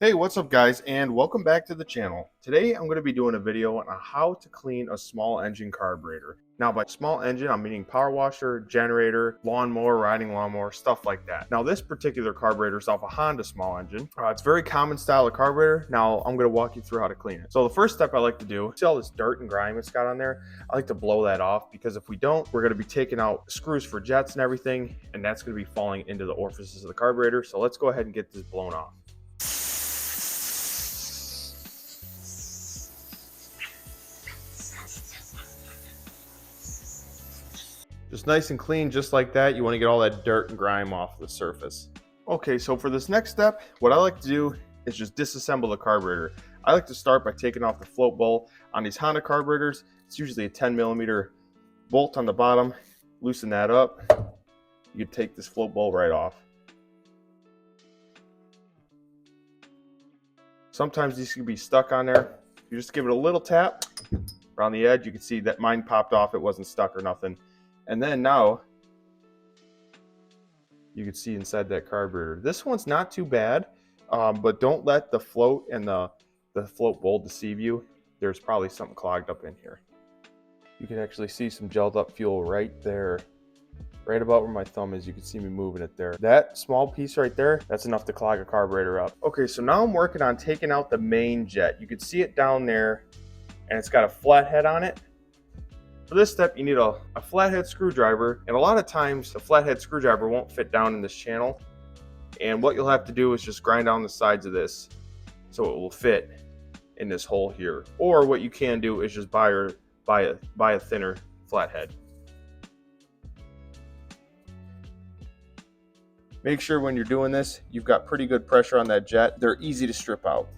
Hey, what's up guys, and welcome back to the channel. Today I'm going to be doing a video on how to clean a small engine carburetor. Now by small engine, I'm meaning power washer, generator, lawnmower, riding lawnmower, stuff like that. Now this particular carburetor is off a Honda small engine. It's a very common style of carburetor. Now I'm going to walk you through how to clean it. So the first step I like to do, see all this dirt and grime it's got on there? I like to blow that off because if we don't, we're going to be taking out screws for jets and everything, and that's going to be falling into the orifices of the carburetor. So let's go ahead and get this blown off. Just nice and clean, just like that. You want to get all that dirt and grime off the surface. Okay, so for this next step, what I like to do is just disassemble the carburetor. I like to start by taking off the float bolt. On these Honda carburetors, it's usually a 10mm bolt on the bottom. Loosen that up. You can take this float bolt right off. Sometimes these can be stuck on there. You just give it a little tap around the edge. You can see that mine popped off. It wasn't stuck or nothing. And then now you can see inside that carburetor. This one's not too bad, but don't let the float and the float bolt deceive you. There's probably something clogged up in here. You can actually see some gelled up fuel right there, right about where my thumb is. You can see me moving it there. That small piece right there, that's enough to clog a carburetor up. Okay, so now I'm working on taking out the main jet. You can see it down there, and it's got a flathead on it. For this step, you need a flathead screwdriver, and a lot of times the flathead screwdriver won't fit down in this channel, and what you'll have to do is just grind down the sides of this so it will fit in this hole here. Or what you can do is just buy a thinner flathead. Make sure when you're doing this, you've got pretty good pressure on that jet. They're easy to strip out.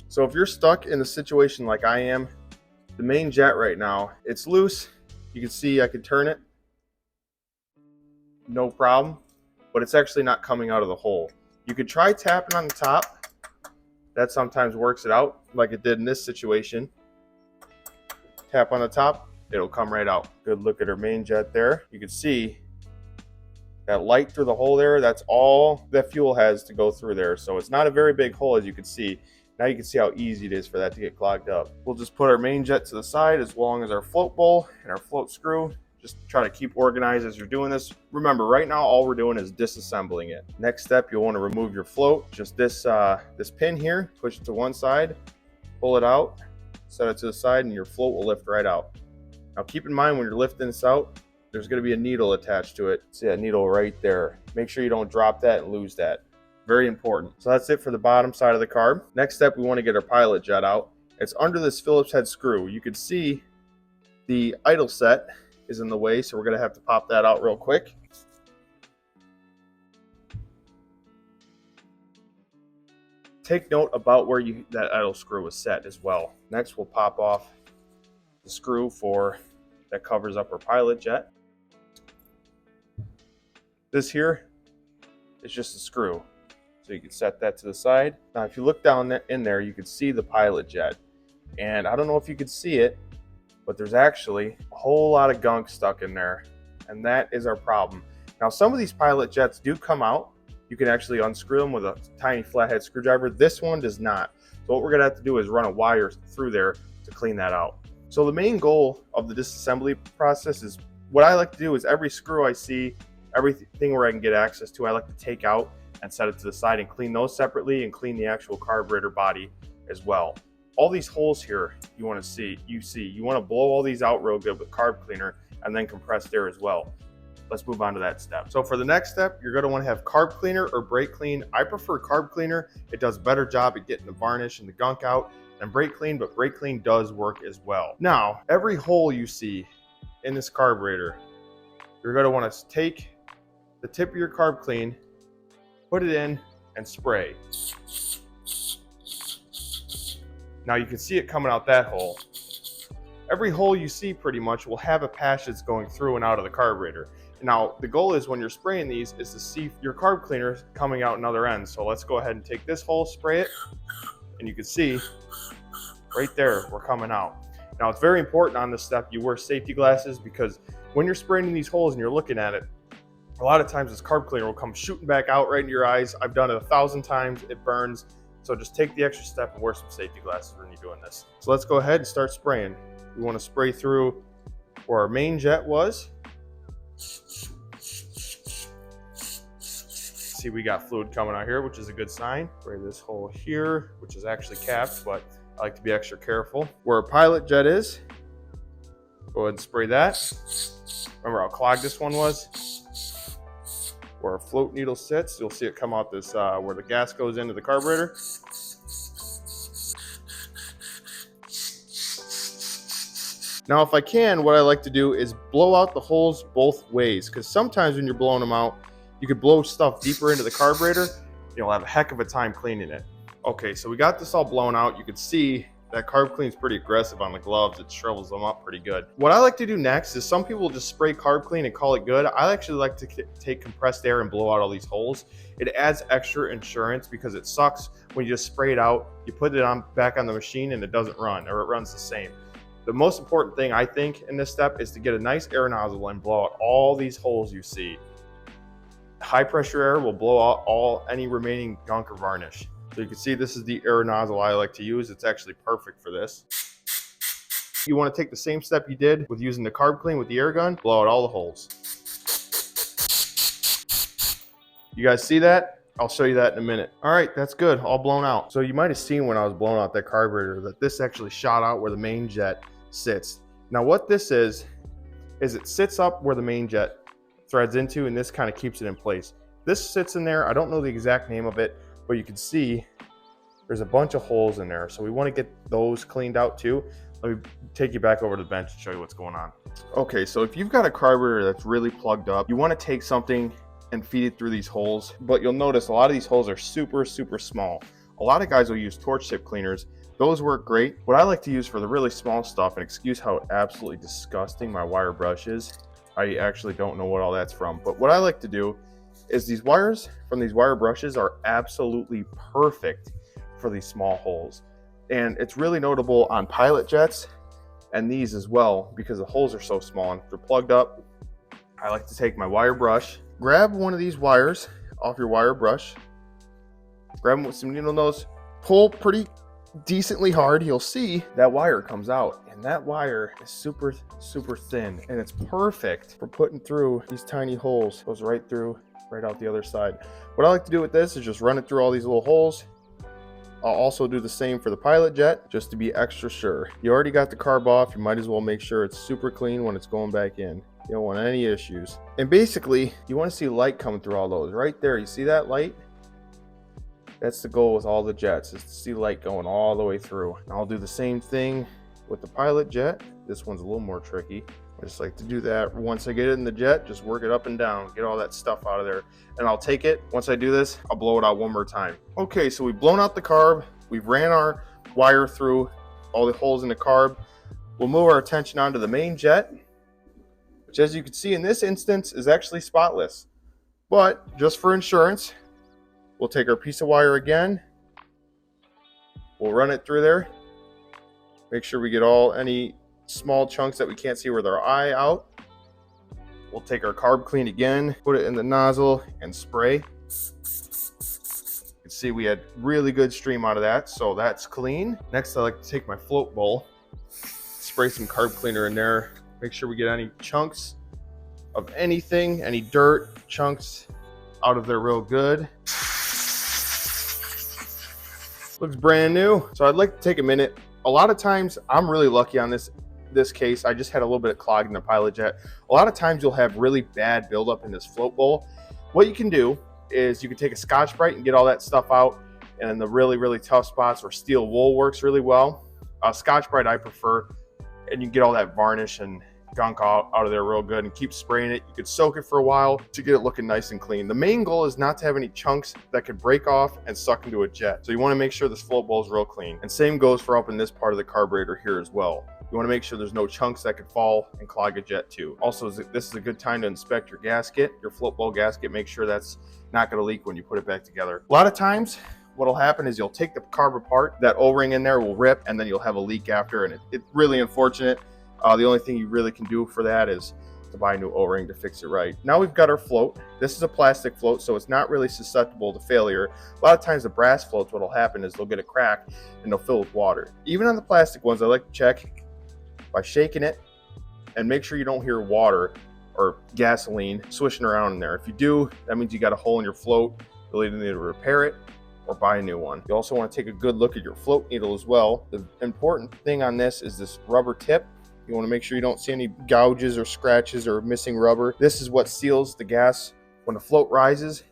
So if you're stuck in a situation like I am, the main jet right now, it's loose. You can see I could turn it, no problem, but it's actually not coming out of the hole. You could try tapping on the top. That sometimes works it out, like it did in this situation. Tap on the top, it'll come right out. Good look at our main jet there. You can see that light through the hole there. That's all that fuel has to go through there. So it's not a very big hole, as you can see. Now you can see how easy it is for that to get clogged up. We'll just put our main jet to the side as long as our float bowl and our float screw. Just try to keep organized as you're doing this. Remember, right now all we're doing is disassembling it. Next step, you'll want to remove your float. Just this pin here, push it to one side, pull it out, set it to the side, and your float will lift right out. Now keep in mind when you're lifting this out, there's going to be a needle attached to it. See that needle right there. Make sure you don't drop that and lose that. Very important. So that's it for the bottom side of the carb. Next step, we want to get our pilot jet out. It's under this Phillips head screw. You can see the idle set is in the way, so we're going to have to pop that out real quick. Take note about where that idle screw is set as well. Next, we'll pop off the screw that covers up our pilot jet. This here is just a screw. So you can set that to the side. Now, if you look down in there, you can see the pilot jet. And I don't know if you can see it, but there's actually a whole lot of gunk stuck in there. And that is our problem. Now, some of these pilot jets do come out. You can actually unscrew them with a tiny flathead screwdriver. This one does not. So what we're gonna have to do is run a wire through there to clean that out. So the main goal of the disassembly process is, what I like to do is every screw I see, everything where I can get access to, I like to take out and set it to the side and clean those separately, and clean the actual carburetor body as well. All these holes here you want to you want to blow all these out real good with carb cleaner and then compress there as well. Let's move on to that step. So for the next step, you're going to want to have carb cleaner or brake clean. I prefer carb cleaner. It does a better job at getting the varnish and the gunk out than brake clean, but brake clean does work as well. Now, every hole you see in this carburetor, you're going to want to take the tip of your carb clean, put it in, and spray. Now you can see it coming out that hole. Every hole you see pretty much will have a patch that's going through and out of the carburetor. Now the goal is when you're spraying these is to see your carb cleaner coming out another end. So let's go ahead and take this hole, spray it, and you can see right there we're coming out. Now it's very important on this step you wear safety glasses, because when you're spraying these holes and you're looking at it, a lot of times this carb cleaner will come shooting back out right into your eyes. I've done it 1,000 times, it burns. So just take the extra step and wear some safety glasses when you're doing this. So let's go ahead and start spraying. We want to spray through where our main jet was. See, we got fluid coming out here, which is a good sign. Spray this hole here, which is actually capped, but I like to be extra careful. Where our pilot jet is, go ahead and spray that. Remember how clogged this one was? Where our float needle sits, you'll see it come out this, where the gas goes into the carburetor. Now, if I can, what I like to do is blow out the holes both ways, because sometimes when you're blowing them out, you could blow stuff deeper into the carburetor. You'll have a heck of a time cleaning it. Okay, so we got this all blown out. You can see that carb clean is pretty aggressive on the gloves. It shrivels them up pretty good. What I like to do next is some people just spray carb clean and call it good. I actually like to take compressed air and blow out all these holes. It adds extra insurance because it sucks when you just spray it out, you put it on back on the machine and it doesn't run, or it runs the same. The most important thing I think in this step is to get a nice air nozzle and blow out all these holes you see. High pressure air will blow out any remaining gunk or varnish. So you can see this is the air nozzle I like to use. It's actually perfect for this. You want to take the same step you did with using the carb clean with the air gun, blow out all the holes. You guys see that? I'll show you that in a minute. All right, that's good, all blown out. So you might have seen when I was blowing out that carburetor that this actually shot out where the main jet sits. Now what this is it sits up where the main jet threads into, and this kind of keeps it in place. This sits in there. I don't know the exact name of it, but you can see there's a bunch of holes in there. So we want to get those cleaned out too. Let me take you back over to the bench and show you what's going on. Okay, so if you've got a carburetor that's really plugged up, you want to take something and feed it through these holes, but you'll notice a lot of these holes are super small. A lot of guys will use torch tip cleaners. Those work great. What I like to use for the really small stuff, and excuse how absolutely disgusting my wire brush is, I actually don't know what all that's from, but what I like to do is these wires from these wire brushes are absolutely perfect for these small holes. And it's really notable on pilot jets and these as well, because the holes are so small and if they're plugged up. I like to take my wire brush, grab one of these wires off your wire brush, grab them with some needle nose, pull pretty decently hard. You'll see that wire comes out, and that wire is super thin, and it's perfect for putting through these tiny holes. Goes right through, right out the other side. What I like to do with this is just run it through all these little holes. I'll also do the same for the pilot jet, just to be extra sure. You already got the carb off, you might as well make sure it's super clean when it's going back in. You don't want any issues. And basically, you want to see light coming through all those. Right there, you see that light? That's the goal with all the jets, is to see light going all the way through. And I'll do the same thing with the pilot jet. This one's a little more tricky. I just like to do that. Once I get it in the jet, just work it up and down, get all that stuff out of there. And I'll take it. Once I do this, I'll blow it out one more time. Okay, so we've blown out the carb. We've ran our wire through all the holes in the carb. We'll move our attention onto the main jet, which, as you can see in this instance, is actually spotless. But just for insurance, we'll take our piece of wire again. We'll run it through there. Make sure we get any small chunks that we can't see with our eye out. We'll take our carb clean again, put it in the nozzle and spray. You can see we had really good stream out of that, so that's clean. Next, I like to take my float bowl, spray some carb cleaner in there. Make sure we get any chunks of anything, any dirt, chunks out of there real good. Looks brand new. So I'd like to take a minute. A lot of times, I'm really lucky on this case. I just had a little bit of clog in the pilot jet. A lot of times you'll have really bad buildup in this float bowl. What you can do is you can take a Scotch-Brite and get all that stuff out, and in the really tough spots where steel wool works really well. Scotch-Brite I prefer, and you can get all that varnish and gunk out of there real good and keep spraying it. You could soak it for a while to get it looking nice and clean. The main goal is not to have any chunks that could break off and suck into a jet. So you want to make sure this float bowl is real clean. And same goes for up in this part of the carburetor here as well. You want to make sure there's no chunks that could fall and clog a jet too. Also, this is a good time to inspect your gasket, your float bowl gasket. Make sure that's not going to leak when you put it back together. A lot of times, what'll happen is you'll take the carb apart, that O-ring in there will rip, and then you'll have a leak after, and it's really unfortunate. The only thing you really can do for that is to buy a new O-ring to fix it right. Now we've got our float. This is a plastic float, so it's not really susceptible to failure. A lot of times the brass floats, what'll happen is they'll get a crack and they'll fill with water. Even on the plastic ones, I like to check by shaking it and make sure you don't hear water or gasoline swishing around in there. If you do, that means you got a hole in your float. You'll either need to repair it or buy a new one. You also want to take a good look at your float needle as well. The important thing on this is this rubber tip. You want to make sure you don't see any gouges or scratches or missing rubber. This is what seals the gas. When the float rises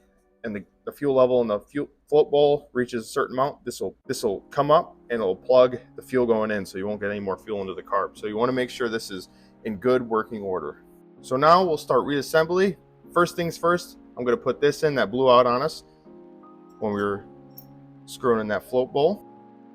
and the fuel level in the float bowl reaches a certain amount, this will come up and it'll plug the fuel going in, so you won't get any more fuel into the carb. So you want to make sure this is in good working order. So now we'll start reassembly. First things first, I'm going to put this in that blew out on us when we were screwing in that float bowl.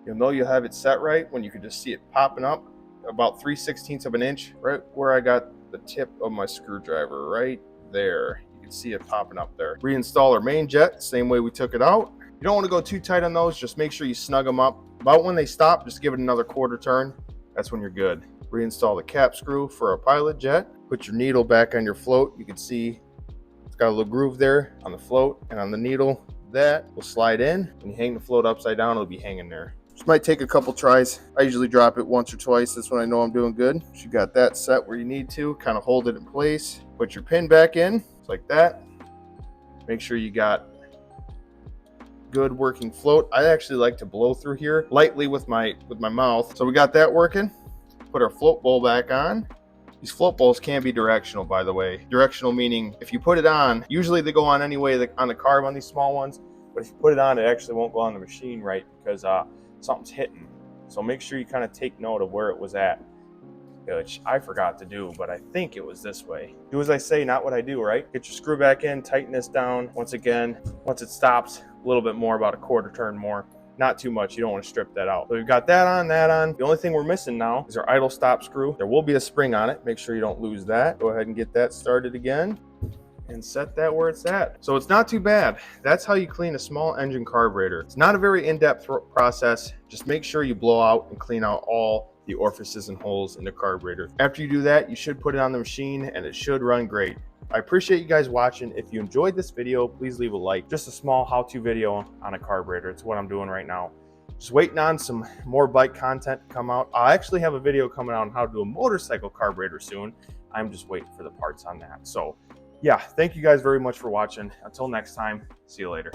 You'll know you have it set right when you can just see it popping up about 3/16 of an inch, right where I got the tip of my screwdriver, right there. You can see it popping up there. Reinstall our main jet, same way we took it out. You don't want to go too tight on those, just make sure you snug them up. About when they stop, just give it another quarter turn. That's when you're good. Reinstall the cap screw for a pilot jet. Put your needle back on your float. You can see it's got a little groove there on the float and on the needle. That will slide in. When you hang the float upside down, it'll be hanging there. This might take a couple tries. I usually drop it once or twice. That's when I know I'm doing good. You got that set where you need to. Kind of hold it in place. Put your pin back in, just like that. Make sure you got good working float. I actually like to blow through here lightly with my mouth. So we got that working. Put our float bowl back on. These float bowls can be directional, by the way. Directional meaning if you put it on, usually they go on anyway on the carb on these small ones, but if you put it on, it actually won't go on the machine right because something's hitting. So make sure you kind of take note of where it was at, which I forgot to do, but I think it was this way. Do as I say, not what I do, right? Get your screw back in, tighten this down. Once again, once it stops, a little bit more, about a quarter turn more. Not too much, you don't want to strip that out. So we've got that on, that on. The only thing we're missing now is our idle stop screw. There will be a spring on it. Make sure you don't lose that. Go ahead and get that started again and set that where it's at. So it's not too bad. That's how you clean a small engine carburetor. It's not a very in-depth process. Just make sure you blow out and clean out all the orifices and holes in the carburetor. After you do that, you should put it on the machine and it should run great. I appreciate you guys watching. If you enjoyed this video, please leave a like. Just a small how-to video on a carburetor. It's what I'm doing right now. Just waiting on some more bike content to come out. I actually have a video coming out on how to do a motorcycle carburetor soon. I'm just waiting for the parts on that. So yeah, thank you guys very much for watching. Until next time, see you later.